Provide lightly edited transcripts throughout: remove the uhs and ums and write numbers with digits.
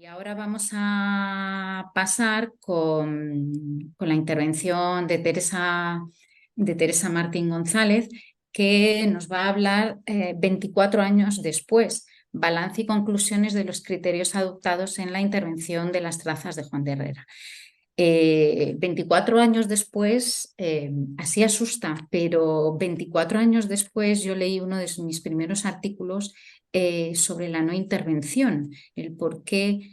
Y ahora vamos a pasar con la intervención de Teresa Martín González, que nos va a hablar 24 años después, balance y conclusiones de los criterios adoptados en la intervención de las trazas de Juan de Herrera. 24 años después, así asusta, pero 24 años después yo leí uno de mis primeros artículos sobre la no intervención, el por qué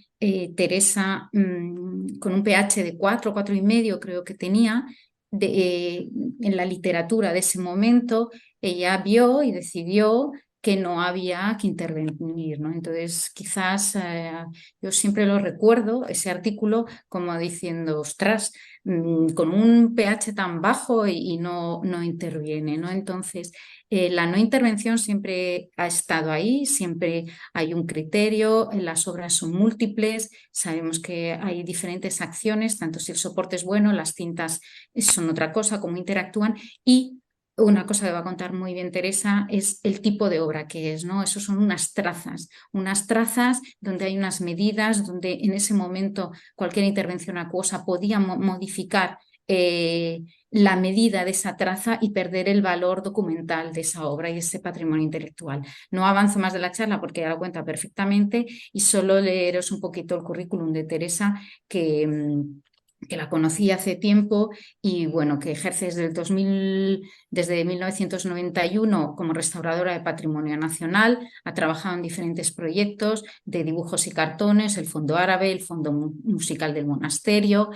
Teresa, con un pH de 4, 4,5 creo que tenía, en la literatura de ese momento, ella vio y decidió que no había que intervenir, ¿no? Entonces, quizás yo siempre lo recuerdo, ese artículo, como diciendo, ostras, con un pH tan bajo y no interviene, ¿no? Entonces, la no intervención siempre ha estado ahí, siempre hay un criterio, las obras son múltiples, sabemos que hay diferentes acciones, tanto si el soporte es bueno, las cintas son otra cosa, cómo interactúan y una cosa que va a contar muy bien Teresa es el tipo de obra que es, ¿no? Eso son unas trazas donde hay unas medidas, donde en ese momento cualquier intervención acuosa podía modificar la medida de esa traza y perder el valor documental de esa obra y ese patrimonio intelectual. No avanzo más de la charla porque ya lo cuenta perfectamente y solo leeros un poquito el currículum de Teresa que la conocí hace tiempo y bueno, que ejerce desde 1991 como restauradora de patrimonio nacional, ha trabajado en diferentes proyectos de dibujos y cartones, el Fondo Árabe, el Fondo Musical del Monasterio,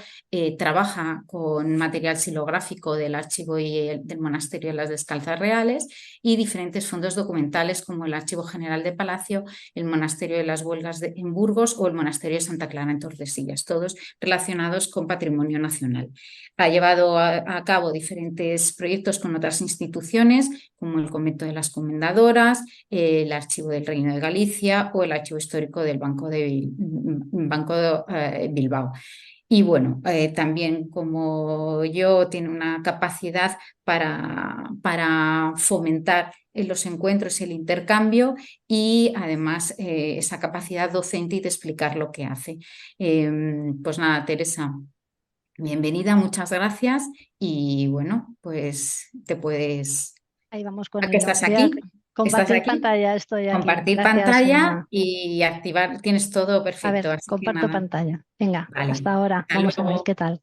trabaja con material silográfico del archivo del Monasterio de las Descalzas Reales y diferentes fondos documentales como el Archivo General de Palacio, el Monasterio de las Huelgas en Burgos o el Monasterio de Santa Clara en Tordesillas, todos relacionados con patrimonio nacional. Ha llevado a cabo diferentes proyectos con otras instituciones, como el Convento de las Comendadoras, el Archivo del Reino de Galicia o el Archivo Histórico del Banco de Bilbao. Y bueno, también como yo, tiene una capacidad para fomentar los encuentros y el intercambio y además esa capacidad docente y de explicar lo que hace. Pues nada, Teresa, bienvenida, muchas gracias y bueno, pues te puedes... Ahí vamos con ¿A qué ello. estás aquí? ¿Estás Compartir aquí? pantalla, estoy aquí. Compartir Gracias, pantalla Emma. y activar, tienes todo A ver, perfecto, así que comparto nada, pantalla. Venga, vale. hasta ahora. Hasta Vamos a ver luego. qué tal.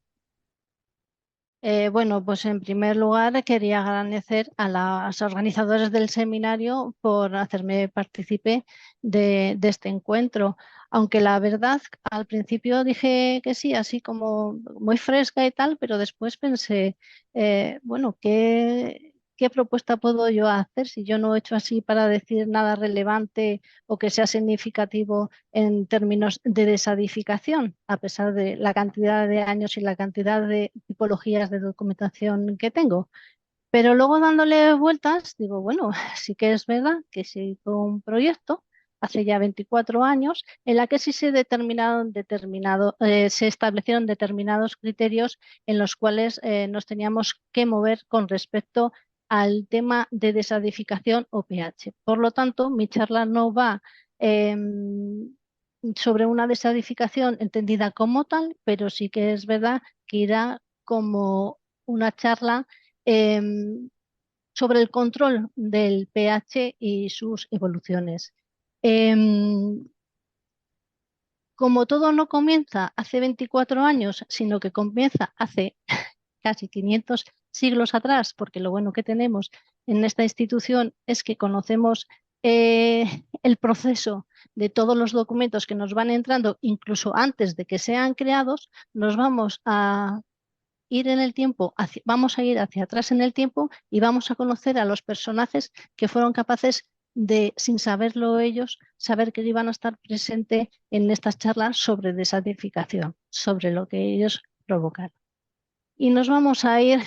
Bueno, pues en primer lugar quería agradecer a las organizadoras del seminario por hacerme partícipe de este encuentro. Aunque la verdad, al principio dije que sí, así como muy fresca y tal, pero después pensé, bueno, ¿qué propuesta puedo yo hacer si yo no he hecho así para decir nada relevante o que sea significativo en términos de desadificación, a pesar de la cantidad de años y la cantidad de tipologías de documentación que tengo? Pero luego dándole vueltas, digo, bueno, sí que es verdad que se hizo un proyecto hace ya 24 años en la que sí se establecieron determinados criterios en los cuales nos teníamos que mover con respecto al tema de desadificación o pH. Por lo tanto, mi charla no va sobre una desadificación entendida como tal, pero sí que es verdad que irá como una charla em, sobre el control del pH y sus evoluciones. Em, Como todo no comienza hace 24 años, sino que comienza hace casi 500 siglos atrás, porque lo bueno que tenemos en esta institución es que conocemos el proceso de todos los documentos que nos van entrando, incluso antes de que sean creados, nos vamos a ir en el tiempo, vamos a ir hacia atrás en el tiempo y vamos a conocer a los personajes que fueron capaces de, sin saberlo ellos, saber que iban a estar presentes en estas charlas sobre desadificación, sobre lo que ellos provocaron. Y nos vamos a ir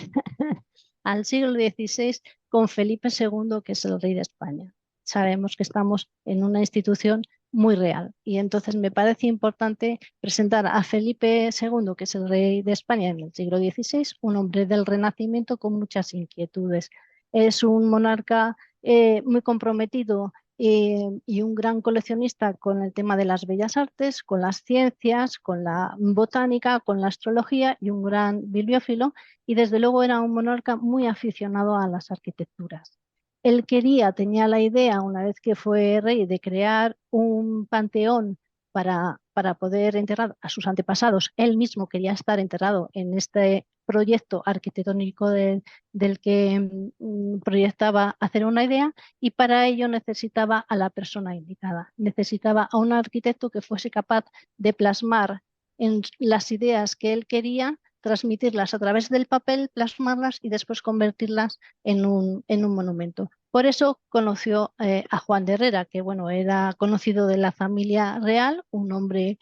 al siglo XVI con Felipe II, que es el rey de España. Sabemos que estamos en una institución muy real y entonces me parece importante presentar a Felipe II, que es el rey de España en el siglo XVI, un hombre del Renacimiento con muchas inquietudes. Es un monarca muy comprometido y un gran coleccionista con el tema de las bellas artes, con las ciencias, con la botánica, con la astrología y un gran bibliófilo, y desde luego era un monarca muy aficionado a las arquitecturas. Él quería, tenía la idea, una vez que fue rey, de crear un panteón para poder enterrar a sus antepasados. Él mismo quería estar enterrado en este proyecto arquitectónico del que proyectaba hacer una idea, y para ello necesitaba a la persona indicada. Necesitaba a un arquitecto que fuese capaz de plasmar en las ideas que él quería, transmitirlas a través del papel, plasmarlas y después convertirlas en un monumento. Por eso conoció a Juan de Herrera, que bueno, era conocido de la familia real, un hombre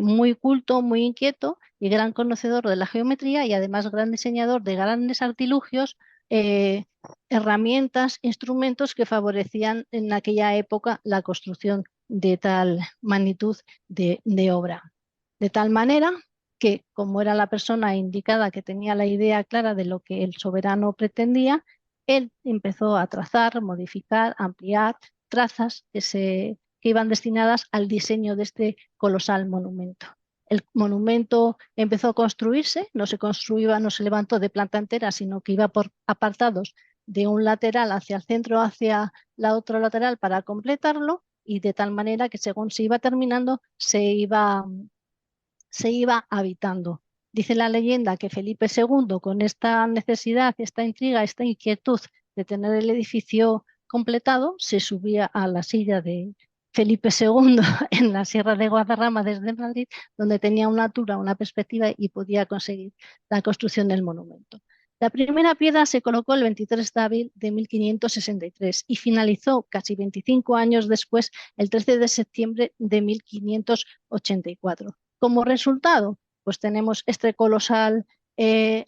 muy culto, muy inquieto y gran conocedor de la geometría, y además gran diseñador de grandes artilugios, eh, herramientas, instrumentos que favorecían en aquella época la construcción de tal magnitud de obra. De tal manera que, como era la persona indicada que tenía la idea clara de lo que el soberano pretendía, él empezó a trazar, modificar, ampliar trazas que iban destinadas al diseño de este colosal monumento. El monumento empezó a construirse, no se construía, no se levantó de planta entera, sino que iba por apartados de un lateral hacia el centro, hacia la otra lateral para completarlo, y de tal manera que según se iba terminando, se iba habitando. Dice la leyenda que Felipe II, con esta necesidad, esta intriga, esta inquietud de tener el edificio completado, se subía a la silla de Felipe II en la Sierra de Guadarrama desde Madrid, donde tenía una altura, una perspectiva y podía conseguir la construcción del monumento. La primera piedra se colocó el 23 de abril de 1563 y finalizó casi 25 años después, el 13 de septiembre de 1584. Como resultado, pues tenemos este colosal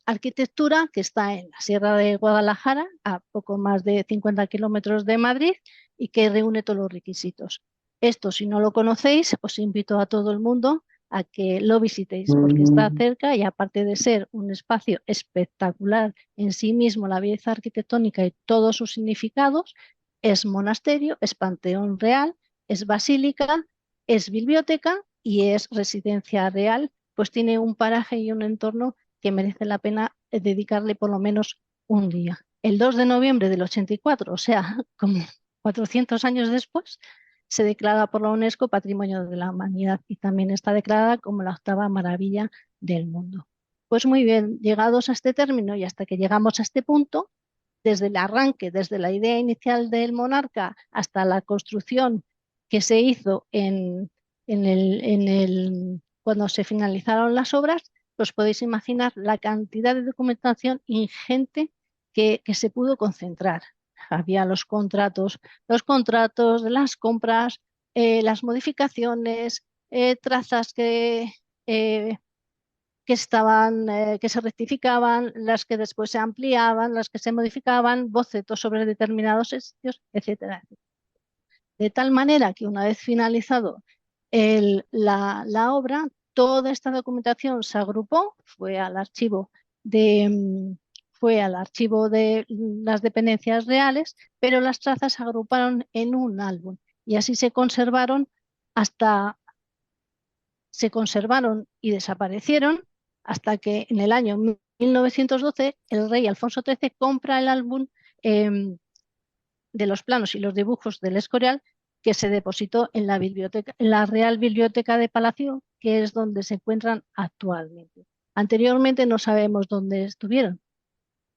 arquitectura que está en la Sierra de Guadalajara, a poco más de 50 kilómetros de Madrid, y que reúne todos los requisitos. Esto, si no lo conocéis, os invito a todo el mundo a que lo visitéis porque está cerca, y aparte de ser un espacio espectacular en sí mismo, la belleza arquitectónica y todos sus significados, es monasterio, es panteón real, es basílica, es biblioteca y es residencia real, pues tiene un paraje y un entorno que merece la pena dedicarle por lo menos un día. El 2 de noviembre del 84, o sea, como 400 años después, se declara por la UNESCO Patrimonio de la Humanidad y también está declarada como la octava maravilla del mundo. Pues muy bien, llegados a este término y hasta que llegamos a este punto, desde el arranque, desde la idea inicial del monarca hasta la construcción que se hizo cuando se finalizaron las obras, os podéis imaginar la cantidad de documentación ingente que se pudo concentrar. Había los contratos de las compras, las modificaciones, trazas eh, que se rectificaban, las que después se ampliaban, las que se modificaban, bocetos sobre determinados sitios, etcétera. De tal manera que una vez finalizado la obra, toda esta documentación se agrupó, fue al archivo de las dependencias reales, pero las trazas se agruparon en un álbum y así hasta se conservaron y desaparecieron hasta que en el año 1912 el rey Alfonso XIII compra el álbum de los planos y los dibujos del Escorial, que se depositó en la biblioteca, en la Real Biblioteca de Palacio, que es donde se encuentran actualmente. Anteriormente no sabemos dónde estuvieron,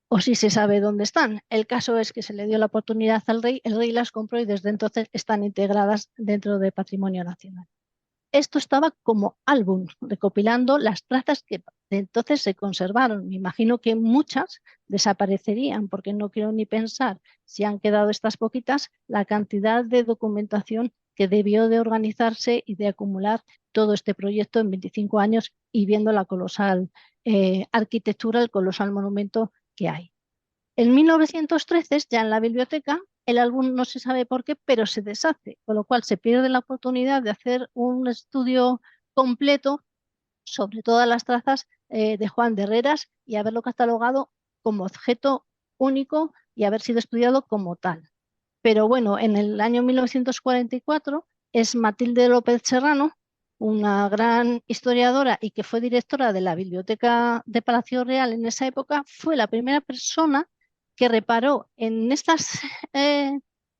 o si se sabe dónde están. El caso es que se le dio la oportunidad al rey, el rey las compró y desde entonces están integradas dentro del Patrimonio Nacional. Esto estaba como álbum, recopilando las trazas que de entonces se conservaron. Me imagino que muchas desaparecerían, porque no quiero ni pensar, si han quedado estas poquitas, la cantidad de documentación que debió de organizarse y de acumular todo este proyecto en 25 años, y viendo la colosal arquitectura, el colosal monumento que hay. En 1913, ya en la biblioteca, el álbum no se sabe por qué, pero se deshace, con lo cual se pierde la oportunidad de hacer un estudio completo sobre todas las trazas de Juan de Herreras y haberlo catalogado como objeto único y haber sido estudiado como tal. Pero bueno, en el año 1944 es Matilde López Serrano, una gran historiadora y que fue directora de la Biblioteca de Palacio Real en esa época, fue la primera persona que reparó eh,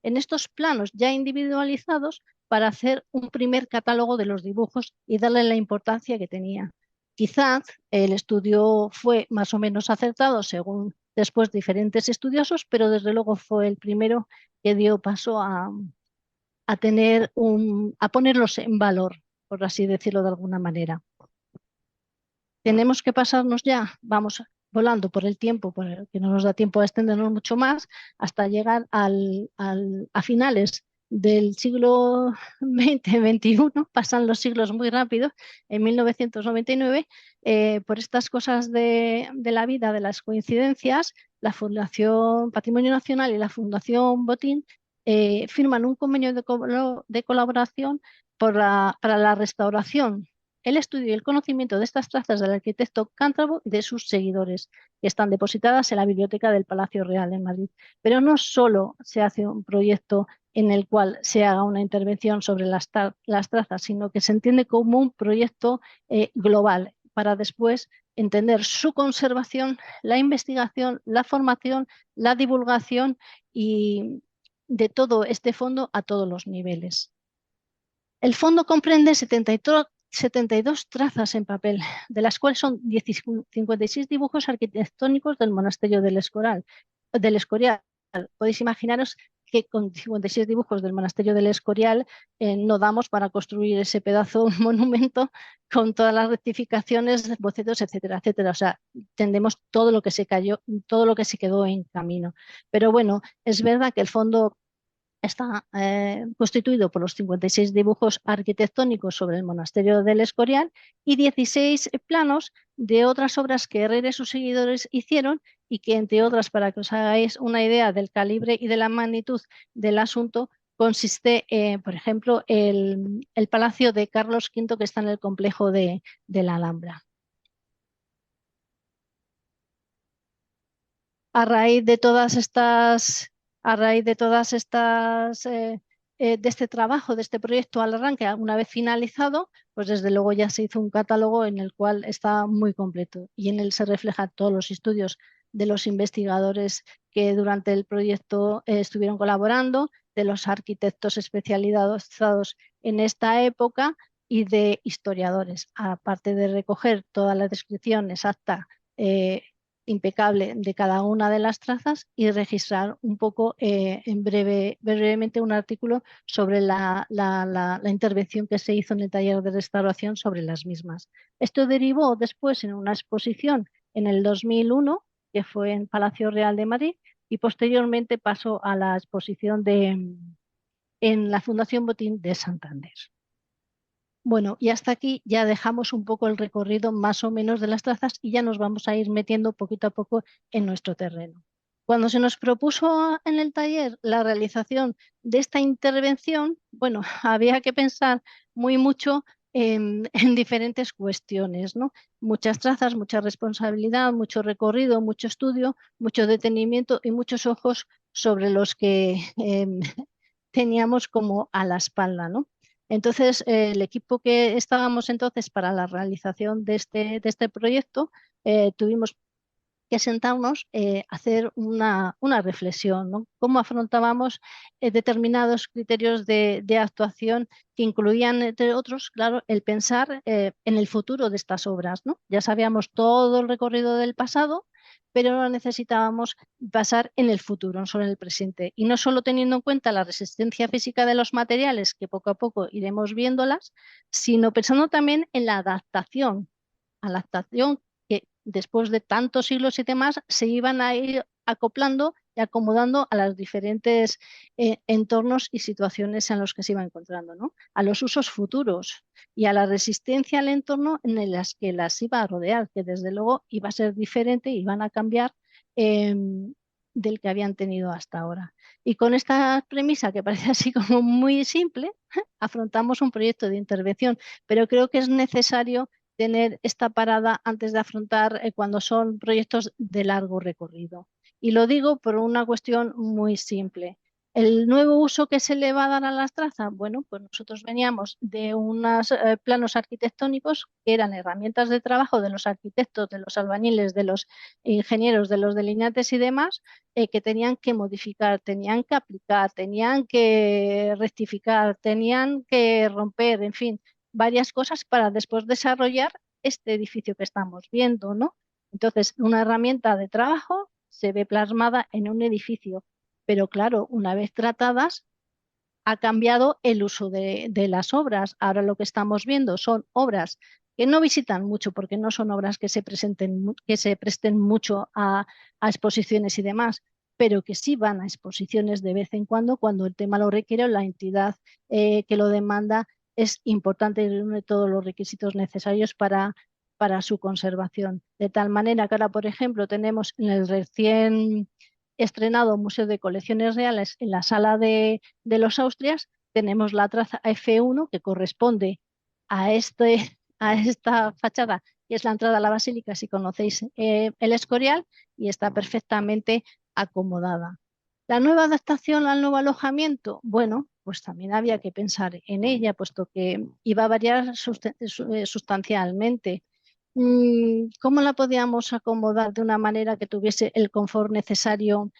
en estos planos ya individualizados para hacer un primer catálogo de los dibujos y darle la importancia que tenía. Quizás el estudio fue más o menos acertado según después diferentes estudiosos, pero desde luego fue el primero que dio paso a ponerlos en valor, por así decirlo de alguna manera. Tenemos que pasarnos ya, vamos volando por el tiempo, que no nos da tiempo a extendernos mucho más, hasta llegar a finales del siglo XX-XXI, pasan los siglos muy rápido, en 1999, por estas cosas de la vida, de las coincidencias, la Fundación Patrimonio Nacional y la Fundación Botín firman un convenio de colaboración para la restauración, el estudio y el conocimiento de estas trazas del arquitecto cántabro y de sus seguidores, que están depositadas en la Biblioteca del Palacio Real en Madrid. Pero no solo se hace un proyecto en el cual se haga una intervención sobre las trazas, sino que se entiende como un proyecto global para después entender su conservación, la investigación, la formación, la divulgación y de todo este fondo a todos los niveles. El fondo comprende 72 trazas en papel, de las cuales son 56 dibujos arquitectónicos del monasterio del Escorial. Podéis imaginaros que con 56 dibujos del monasterio del Escorial no damos para construir ese pedazo de monumento con todas las rectificaciones, bocetos, etcétera, etcétera. O sea, tendemos todo lo que se cayó, todo lo que se quedó en camino. Pero bueno, es verdad que el fondo está constituido por los 56 dibujos arquitectónicos sobre el monasterio del Escorial y 16 planos de otras obras que Herrera y sus seguidores hicieron y que, entre otras, para que os hagáis una idea del calibre y de la magnitud del asunto, consiste, por ejemplo, el Palacio de Carlos V que está en el complejo de la Alhambra. A raíz de todas estas, a raíz de todas estas, de este trabajo, de este proyecto al arranque, una vez finalizado, pues desde luego ya se hizo un catálogo en el cual está muy completo y en él se reflejan todos los estudios de los investigadores que durante el proyecto estuvieron colaborando, de los arquitectos especializados en esta época y de historiadores, aparte de recoger toda la descripción exacta impecable de cada una de las trazas y registrar un poco brevemente un artículo sobre la intervención que se hizo en el taller de restauración sobre las mismas. Esto derivó después en una exposición en el 2001, que fue en Palacio Real de Madrid, y posteriormente pasó a la exposición en la Fundación Botín de Santander. Bueno, y hasta aquí ya dejamos un poco el recorrido más o menos de las trazas y ya nos vamos a ir metiendo poquito a poco en nuestro terreno. Cuando se nos propuso en el taller la realización de esta intervención, bueno, había que pensar muy mucho en diferentes cuestiones, ¿no? Muchas trazas, mucha responsabilidad, mucho recorrido, mucho estudio, mucho detenimiento y muchos ojos sobre los que teníamos como a la espalda, ¿no? Entonces, el equipo que estábamos entonces para la realización de este proyecto, tuvimos que sentarnos a hacer una reflexión, ¿no? Cómo afrontábamos determinados criterios de actuación que incluían, entre otros, claro, el pensar en el futuro de estas obras, ¿no? Ya sabíamos todo el recorrido del pasado, pero no necesitábamos pasar en el futuro, no solo en el presente. Y no solo teniendo en cuenta la resistencia física de los materiales, que poco a poco iremos viéndolas, sino pensando también en la adaptación que después de tantos siglos y demás se iban a ir acoplando y acomodando a los diferentes entornos y situaciones en los que se iba encontrando, ¿no? A los usos futuros y a la resistencia al entorno en las que las iba a rodear, que desde luego iba a ser diferente, iban a cambiar del que habían tenido hasta ahora. Y con esta premisa, que parece así como muy simple, afrontamos un proyecto de intervención, pero creo que es necesario tener esta parada antes de afrontar cuando son proyectos de largo recorrido. Y lo digo por una cuestión muy simple. El nuevo uso que se le va a dar a las trazas, bueno, pues nosotros veníamos de unos planos arquitectónicos que eran herramientas de trabajo de los arquitectos, de los albañiles, de los ingenieros, de los delineantes y demás, que tenían que modificar, tenían que aplicar, tenían que rectificar, tenían que romper, en fin, varias cosas para después desarrollar este edificio que estamos viendo, ¿no? Entonces, una herramienta de trabajo se ve plasmada en un edificio, pero claro, una vez tratadas, ha cambiado el uso de las obras. Ahora lo que estamos viendo son obras que no visitan mucho, porque no son obras que se presenten, que se presten mucho a exposiciones y demás, pero que sí van a exposiciones de vez en cuando el tema lo requiere o la entidad que lo demanda es importante y reúne todos los requisitos necesarios para su conservación. De tal manera que ahora, por ejemplo, tenemos en el recién estrenado Museo de Colecciones Reales en la sala de los Austrias, tenemos la traza F1 que corresponde a, a esta fachada, que es la entrada a la basílica, si conocéis el Escorial, y está perfectamente acomodada. La nueva adaptación al nuevo alojamiento, bueno, pues también había que pensar en ella, puesto que iba a variar sustancialmente. ¿Cómo la podíamos acomodar de una manera que tuviese el confort necesario,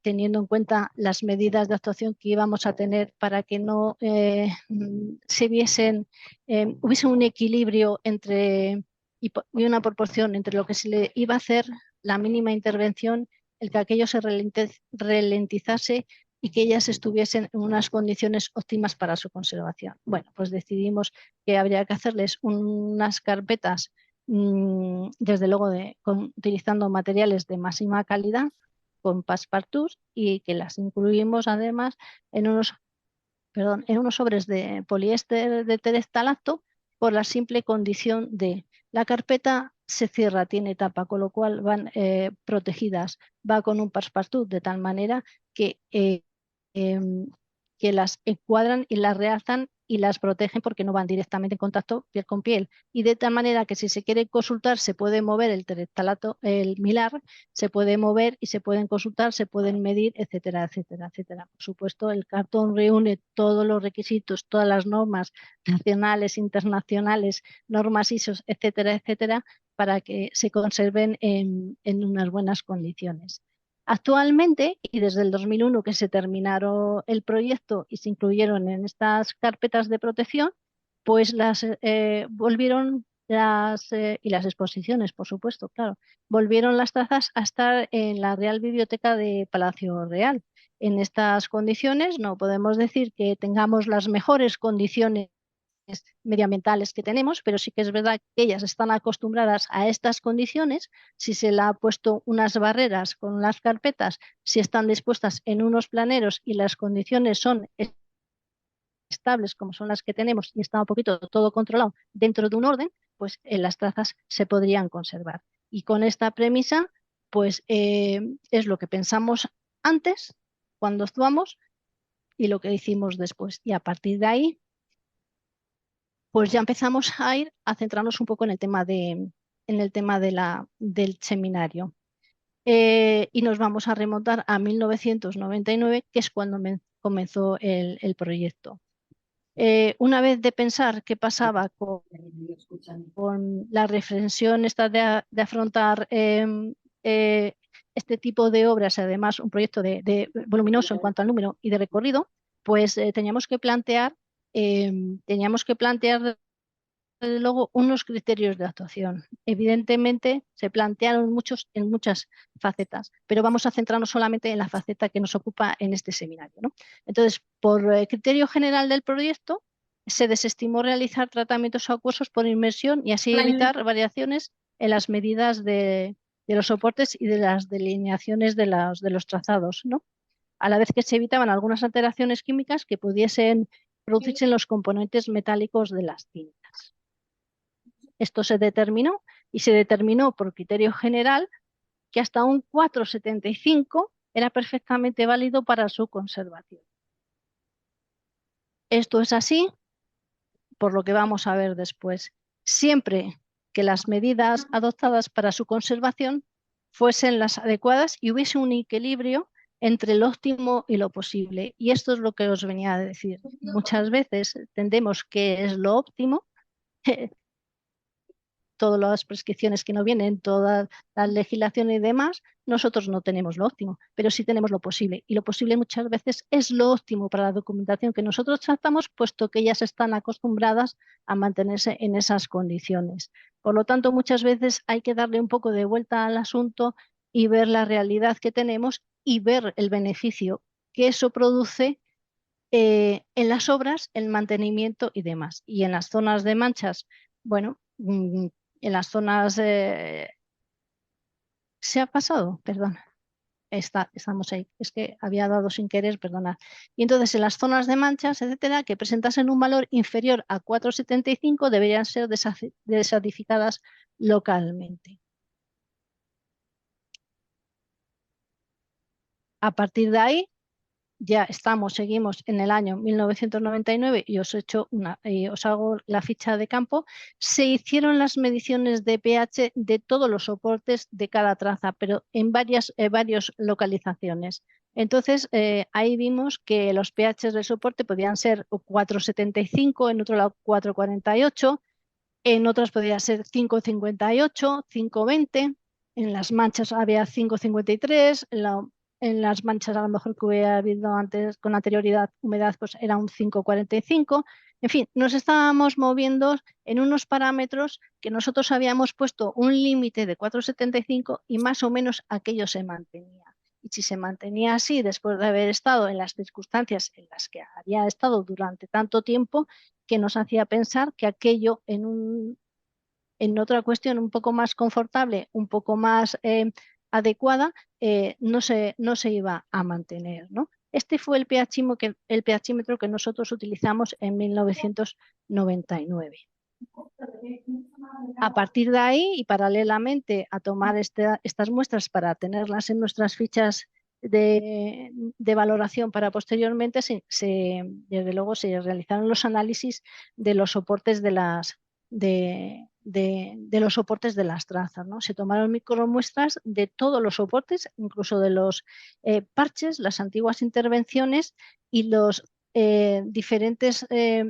teniendo en cuenta las medidas de actuación que íbamos a tener para que no se viesen, hubiese un equilibrio entre y una proporción entre lo que se le iba a hacer, la mínima intervención, el que aquello se ralentizase y que ellas estuviesen en unas condiciones óptimas para su conservación? Bueno, pues decidimos que habría que hacerles unas carpetas, desde luego utilizando materiales de máxima calidad, con passepartout, y que las incluimos además en unos, perdón, en unos sobres de poliéster de tereftalacto, por la simple condición de la carpeta se cierra, tiene tapa, con lo cual van protegidas, va con un passepartout de tal manera que em, que las encuadran y las realzan y las protegen porque no van directamente en contacto piel con piel. Y de tal manera que si se quiere consultar, se puede mover el tereptalato, el milar, se puede mover y se pueden consultar, se pueden medir, etcétera, etcétera, etcétera. Por supuesto, el cartón reúne todos los requisitos, todas las normas nacionales, internacionales, normas ISO, etcétera, etcétera, para que se conserven en unas buenas condiciones. Actualmente, y desde el 2001 que se terminaron el proyecto y se incluyeron en estas carpetas de protección, pues las volvieron y las exposiciones, por supuesto, claro, volvieron las trazas a estar en la Real Biblioteca de Palacio Real. En estas condiciones no podemos decir que tengamos las mejores condiciones medioambientales que tenemos, pero sí que es verdad que ellas están acostumbradas a estas condiciones. Si se le ha puesto unas barreras con las carpetas, si están dispuestas en unos planeros y las condiciones son estables como son las que tenemos y está un poquito todo controlado dentro de un orden, pues las trazas se podrían conservar. Y con esta premisa, pues es lo que pensamos antes, cuando actuamos, y lo que hicimos después. Y a partir de ahí, pues ya empezamos a ir a centrarnos un poco en el tema del seminario. Y nos vamos a remontar a 1999, que es cuando comenzó el proyecto. Una vez de pensar qué pasaba con la reflexión esta de afrontar este tipo de obras, además un proyecto voluminoso en cuanto al número y de recorrido, pues teníamos que plantear desde luego unos criterios de actuación. Evidentemente se plantearon muchos en muchas facetas, pero vamos a centrarnos solamente en la faceta que nos ocupa en este seminario, ¿no? Entonces, por criterio general del proyecto, se desestimó realizar tratamientos acuosos por inmersión y así evitar variaciones en las medidas de los soportes y de las delineaciones de los trazados, ¿no? A la vez que se evitaban algunas alteraciones químicas que pudiesen producirse en los componentes metálicos de las tintas. Esto se determinó, y se determinó por criterio general que hasta un 4,75 era perfectamente válido para su conservación. Esto es así por lo que vamos a ver después, siempre que las medidas adoptadas para su conservación fuesen las adecuadas y hubiese un equilibrio entre lo óptimo y lo posible. Y esto es lo que os venía a decir. Muchas veces entendemos que es lo óptimo, todas las prescripciones que no vienen, toda la legislación y demás, nosotros no tenemos lo óptimo, pero sí tenemos lo posible. Y lo posible muchas veces es lo óptimo para la documentación que nosotros tratamos, puesto que ellas están acostumbradas a mantenerse en esas condiciones. Por lo tanto, muchas veces hay que darle un poco de vuelta al asunto y ver la realidad que tenemos y ver el beneficio que eso produce en las obras, el mantenimiento y demás. Y en las zonas de manchas, bueno, en las zonas... ¿se ha pasado? Perdón. Estamos ahí. Es que había dado sin querer, perdonad. Y entonces en las zonas de manchas, etcétera, que presentasen un valor inferior a 4,75 deberían ser desadificadas localmente. A partir de ahí, ya seguimos en el año 1999 y os hago la ficha de campo. Se hicieron las mediciones de pH de todos los soportes de cada traza, pero en varias localizaciones. Entonces, ahí vimos que los pH del soporte podían ser 4,75, en otro lado 4,48, en otras podía ser 5,58, 5,20. En las manchas había 5,53. En las manchas a lo mejor que hubiera habido antes con anterioridad humedad, pues era un 5,45. En fin, nos estábamos moviendo en unos parámetros que nosotros habíamos puesto un límite de 4,75 y más o menos aquello se mantenía. Y si se mantenía así después de haber estado en las circunstancias en las que había estado durante tanto tiempo, que nos hacía pensar que aquello en otra cuestión un poco más confortable, un poco más adecuada, no se iba a mantener, ¿no? Este fue el pHímetro que nosotros utilizamos en 1999. A partir de ahí y paralelamente a tomar estas muestras para tenerlas en nuestras fichas de valoración para posteriormente, desde luego se realizaron los análisis de los soportes de los soportes de las trazas, ¿no? Se tomaron micromuestras de todos los soportes, incluso de los parches, las antiguas intervenciones y los diferentes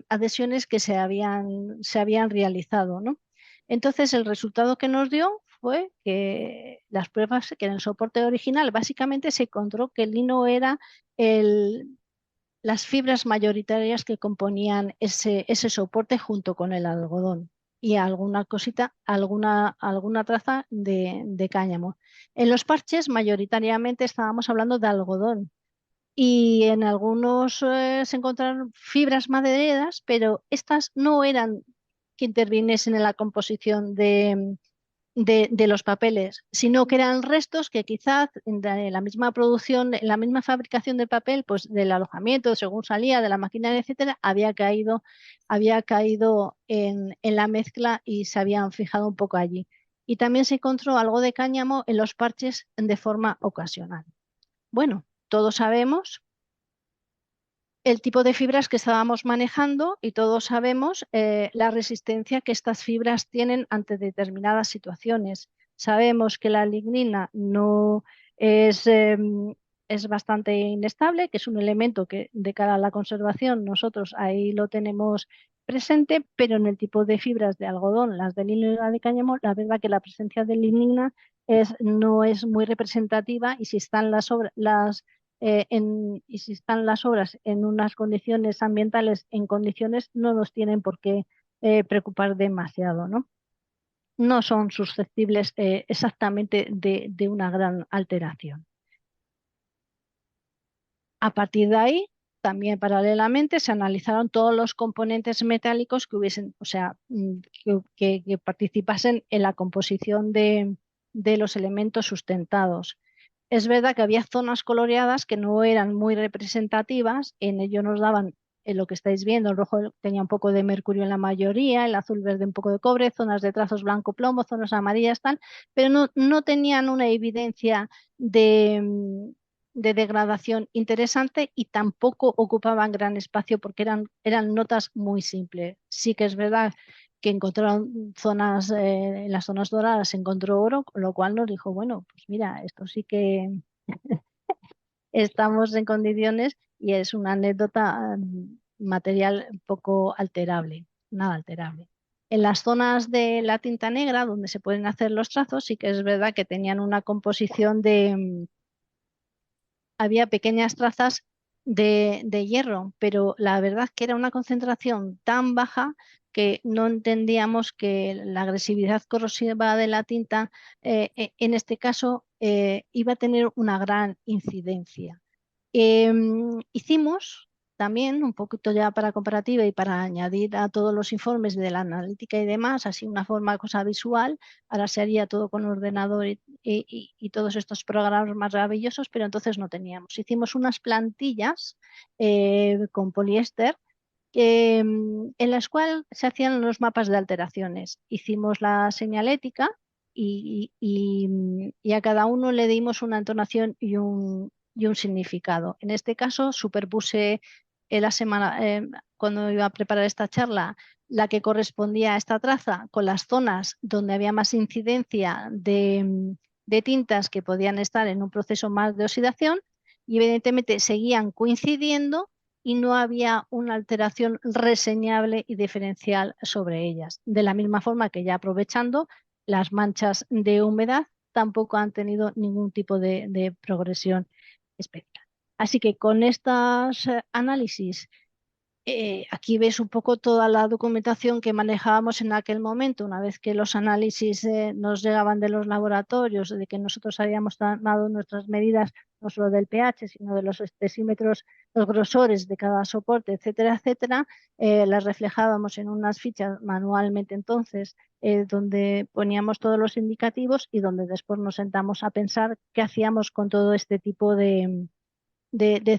adhesiones que se habían realizado, ¿no? Entonces, el resultado que nos dio fue que las pruebas que en el soporte original básicamente se encontró que el lino era las fibras mayoritarias que componían ese soporte junto con el algodón y alguna cosita, alguna traza de cáñamo. En los parches mayoritariamente estábamos hablando de algodón y en algunos se encontraron fibras madereras, pero estas no eran que interviniesen en la composición de los papeles, sino que eran restos que quizás en la misma producción, en la misma fabricación del papel, pues del alojamiento, según salía de la maquinaria, etcétera, había caído en la mezcla y se habían fijado un poco allí. Y también se encontró algo de cáñamo en los parches de forma ocasional. Bueno, todos sabemos el tipo de fibras que estábamos manejando y todos sabemos la resistencia que estas fibras tienen ante determinadas situaciones. Sabemos que la lignina no es bastante inestable, que es un elemento que de cara a la conservación nosotros ahí lo tenemos presente, pero en el tipo de fibras de algodón, las de lino y la de cáñamo, la verdad que la presencia de lignina no es muy representativa y si están y si están las obras en unas condiciones ambientales, en condiciones, no nos tienen por qué preocupar demasiado, ¿no? No son susceptibles exactamente de una gran alteración. A partir de ahí, también paralelamente se analizaron todos los componentes metálicos que hubiesen, o sea, que participasen en la composición de los elementos sustentados. Es verdad que había zonas coloreadas que no eran muy representativas, en ello nos daban lo que estáis viendo, el rojo tenía un poco de mercurio en la mayoría, el azul verde un poco de cobre, zonas de trazos blanco plomo, zonas amarillas tal, pero no tenían una evidencia de degradación interesante y tampoco ocupaban gran espacio porque eran notas muy simples. Sí que es verdad que encontraron zonas, en las zonas doradas se encontró oro, con lo cual nos dijo, bueno, pues mira, esto sí que estamos en condiciones y es una anécdota material poco alterable, nada alterable. En las zonas de la tinta negra, donde se pueden hacer los trazos, sí que es verdad que tenían una composición había pequeñas trazas de hierro, pero la verdad que era una concentración tan baja que no entendíamos que la agresividad corrosiva de la tinta, en este caso, iba a tener una gran incidencia. Hicimos también un poquito ya para comparativa y para añadir a todos los informes de la analítica y demás, así una forma cosa visual. Ahora se haría todo con ordenador y todos estos programas maravillosos, pero entonces no teníamos. Hicimos unas plantillas con poliéster en las cuales se hacían los mapas de alteraciones. Hicimos la señalética y a cada uno le dimos una entonación y un significado. En este caso, superpuse la semana, cuando iba a preparar esta charla, la que correspondía a esta traza con las zonas donde había más incidencia de tintas que podían estar en un proceso más de oxidación y evidentemente seguían coincidiendo y no había una alteración reseñable y diferencial sobre ellas. De la misma forma que ya aprovechando, las manchas de humedad tampoco han tenido ningún tipo de progresión especial. Así que con estos análisis, aquí ves un poco toda la documentación que manejábamos en aquel momento, una vez que los análisis nos llegaban de los laboratorios, de que nosotros habíamos tomado nuestras medidas, no solo del pH, sino de los espesímetros, los grosores de cada soporte, etcétera, etcétera, las reflejábamos en unas fichas manualmente entonces, donde poníamos todos los indicativos y donde después nos sentamos a pensar qué hacíamos con todo este tipo de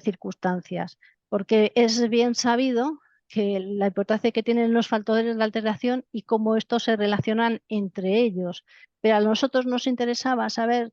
circunstancias, porque es bien sabido que la importancia que tienen los factores de alteración y cómo estos se relacionan entre ellos. Pero a nosotros nos interesaba saber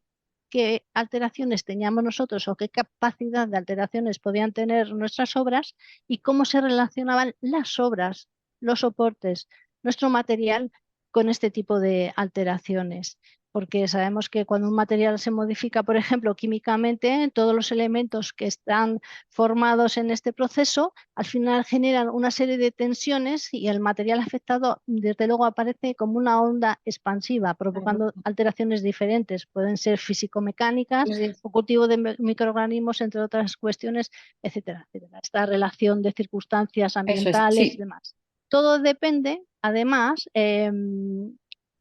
qué alteraciones teníamos nosotros o qué capacidad de alteraciones podían tener nuestras obras y cómo se relacionaban las obras, los soportes, nuestro material con este tipo de alteraciones, porque sabemos que cuando un material se modifica, por ejemplo, químicamente, todos los elementos que están formados en este proceso al final generan una serie de tensiones y el material afectado, desde luego, aparece como una onda expansiva, provocando alteraciones diferentes. Pueden ser físico-mecánicas o cultivo de microorganismos, entre otras cuestiones, etcétera, etcétera. Esta relación de circunstancias Eso es, ambientales y sí, demás. Todo depende, además,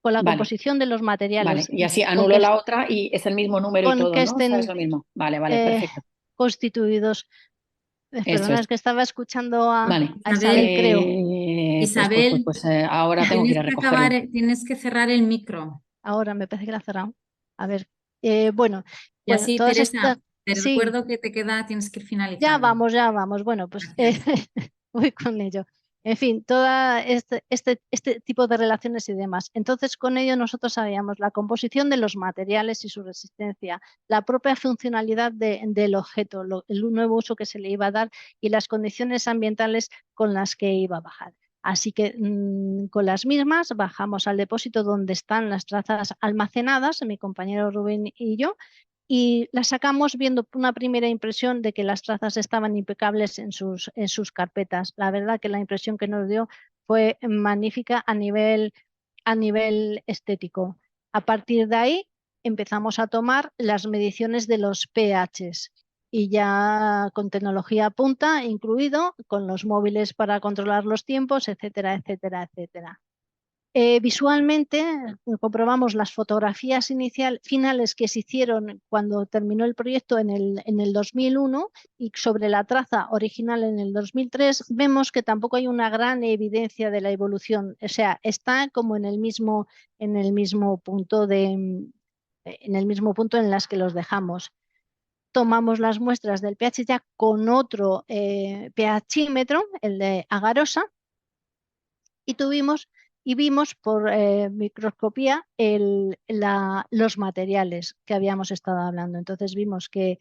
con la vale, composición de los vale. materiales, Y así con anulo la otra y es el mismo número y con todo, que ¿no? O sea, es estén lo mismo. Vale, vale, eh, perfecto. constituidos. Eso Perdona, es. es que estaba escuchando Vale. a Isabel, Isabel, creo. Isabel, Ahora tengo que ir a recogerlo. tienes que cerrar el micro. Ahora me parece que la ha cerrado. A ver, bueno, Y bueno, así, todas Teresa, estas, te sí, recuerdo que te queda, tienes que ir ya finalizando. vamos, ya vamos. Bueno, pues Gracias. voy con ello. En fin, todo este tipo de relaciones y demás. Entonces, con ello nosotros sabíamos la composición de los materiales y su resistencia, la propia funcionalidad del objeto, el nuevo uso que se le iba a dar y las condiciones ambientales con las que iba a bajar. Así que con las mismas bajamos al depósito donde están las trazas almacenadas, mi compañero Rubén y yo, y la sacamos viendo una primera impresión de que las trazas estaban impecables en sus carpetas. La verdad que la impresión que nos dio fue magnífica a nivel estético. A partir de ahí empezamos a tomar las mediciones de los pHs y ya con tecnología punta incluido, con los móviles para controlar los tiempos, etcétera, etcétera, etcétera. Visualmente comprobamos las fotografías finales que se hicieron cuando terminó el proyecto en el 2001 y sobre la traza original en el 2003 vemos que tampoco hay una gran evidencia de la evolución, o sea, está como en el mismo punto en el mismo punto en las que los dejamos. Tomamos las muestras del pH ya con otro pHímetro, el de agarosa, y vimos por microscopía los materiales que habíamos estado hablando. Entonces vimos que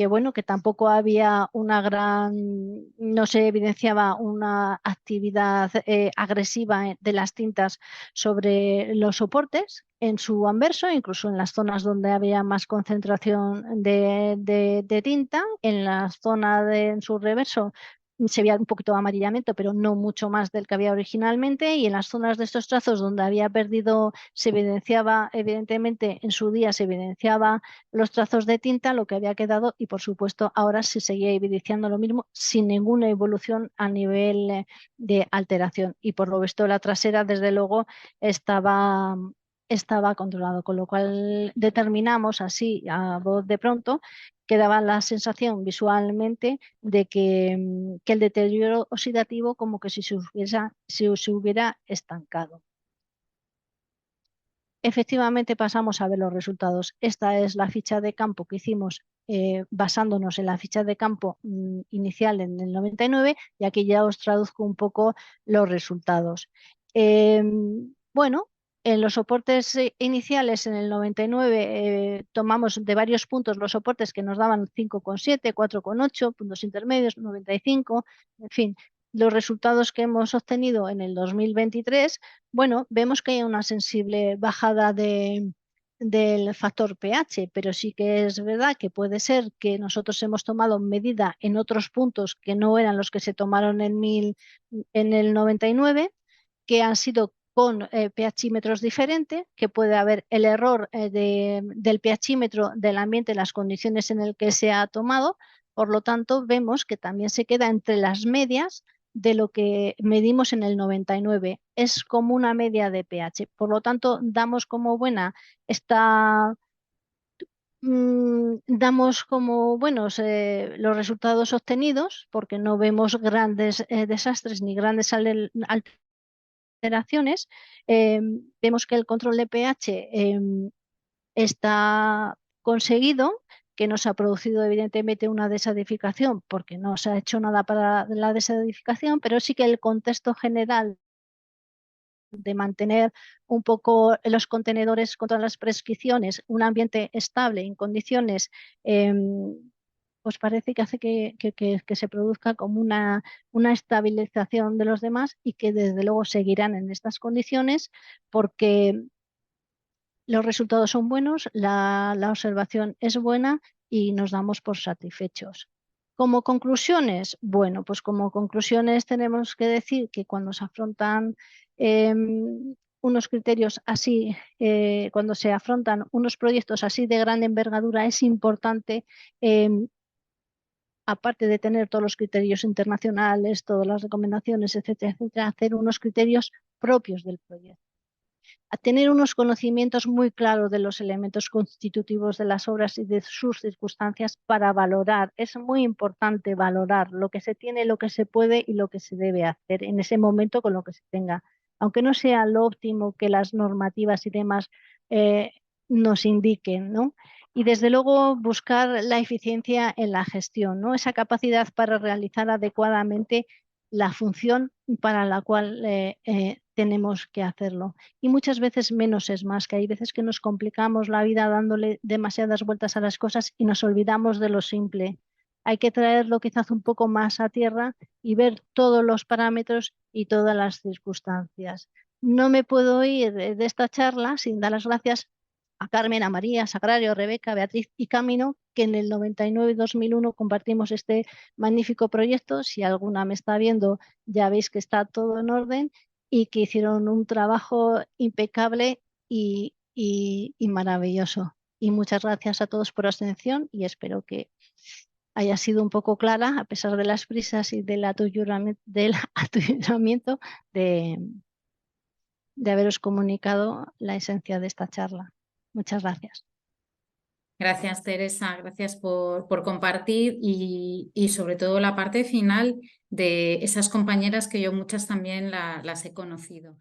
bueno, que tampoco había no se evidenciaba una actividad agresiva de las tintas sobre los soportes en su anverso, incluso en las zonas donde había más concentración de tinta, en la zona en su reverso se veía un poquito de amarillamiento, pero no mucho más del que había originalmente, y en las zonas de estos trazos donde había perdido, se evidenciaba, evidentemente en su día se evidenciaba los trazos de tinta, lo que había quedado, y por supuesto ahora se seguía evidenciando lo mismo sin ninguna evolución a nivel de alteración, y por lo visto la trasera desde luego estaba controlado, con lo cual determinamos así a voz de pronto que daba la sensación visualmente de que el deterioro oxidativo como que si se hubiera estancado. Efectivamente pasamos a ver los resultados. Esta es la ficha de campo que hicimos basándonos en la ficha de campo inicial en el 99, y aquí ya os traduzco un poco los resultados. Bueno, en los soportes iniciales en el 99 tomamos de varios puntos los soportes que nos daban 5,7, 4,8, puntos intermedios, 95, en fin. Los resultados que hemos obtenido en el 2023, bueno, vemos que hay una sensible bajada del factor pH, pero sí que es verdad que puede ser que nosotros hemos tomado medida en otros puntos que no eran los que se tomaron en el 99, que han sido con pHímetros diferentes, que puede haber el error del pHímetro del ambiente, las condiciones en el que se ha tomado. Por lo tanto, vemos que también se queda entre las medias de lo que medimos en el 99. Es como una media de pH. Por lo tanto, damos como buena damos como buenos los resultados obtenidos, porque no vemos grandes desastres ni grandes alteraciones. Vemos que el control de pH está conseguido, que no se ha producido evidentemente una desadificación porque no se ha hecho nada para la desadificación, pero sí que el contexto general de mantener un poco los contenedores contra las prescripciones, un ambiente estable en condiciones, pues parece que hace que se produzca como una estabilización de los demás, y que desde luego seguirán en estas condiciones porque los resultados son buenos, la observación es buena y nos damos por satisfechos. Como conclusiones, bueno, pues como conclusiones tenemos que decir que cuando se afrontan unos criterios así, cuando se afrontan unos proyectos así de gran envergadura, es importante, aparte de tener todos los criterios internacionales, todas las recomendaciones, etcétera, etcétera, hacer unos criterios propios del proyecto. A tener unos conocimientos muy claros de los elementos constitutivos de las obras y de sus circunstancias para valorar. Es muy importante valorar lo que se tiene, lo que se puede y lo que se debe hacer en ese momento con lo que se tenga. Aunque no sea lo óptimo que las normativas y demás nos indiquen, ¿no? Y desde luego buscar la eficiencia en la gestión, ¿no? Esa capacidad para realizar adecuadamente la función para la cual tenemos que hacerlo. Y muchas veces menos es más, que hay veces que nos complicamos la vida dándole demasiadas vueltas a las cosas y nos olvidamos de lo simple. Hay que traerlo quizás un poco más a tierra y ver todos los parámetros y todas las circunstancias. No me puedo ir de esta charla sin dar las gracias a Carmen, a María, Sagrario, Rebeca, Beatriz y Camino, que en el 99 y 2001 compartimos este magnífico proyecto. Si alguna me está viendo, ya veis que está todo en orden y que hicieron un trabajo impecable y maravilloso. Y muchas gracias a todos por la atención, y espero que haya sido un poco clara, a pesar de las prisas y del aturdimiento de haberos comunicado la esencia de esta charla. Muchas gracias. Gracias, Teresa, gracias por compartir y sobre todo la parte final de esas compañeras que yo muchas también las he conocido.